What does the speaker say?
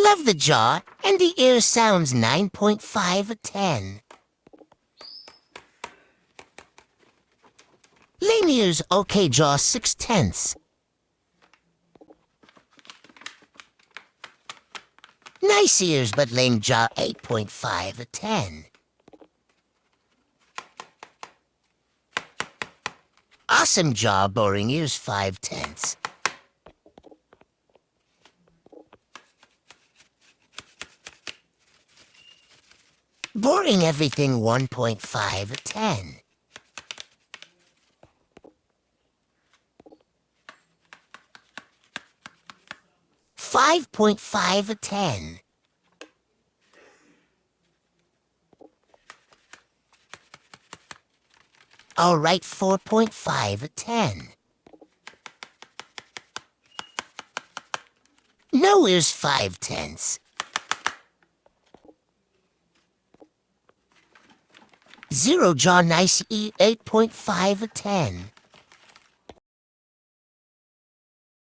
Love the jaw, and the ear sounds 9.5 of 10. Lame ears, okay jaw, 6/10. Nice ears, but lame jaw, 8.5 of 10. Awesome jaw, boring ears, 5/10. Boring everything, 1.5 of 10. $5.5 of 10. All right, 4.5 of 10. No ears, 5/10. Zero jaw, nice E, 8.5 of 10.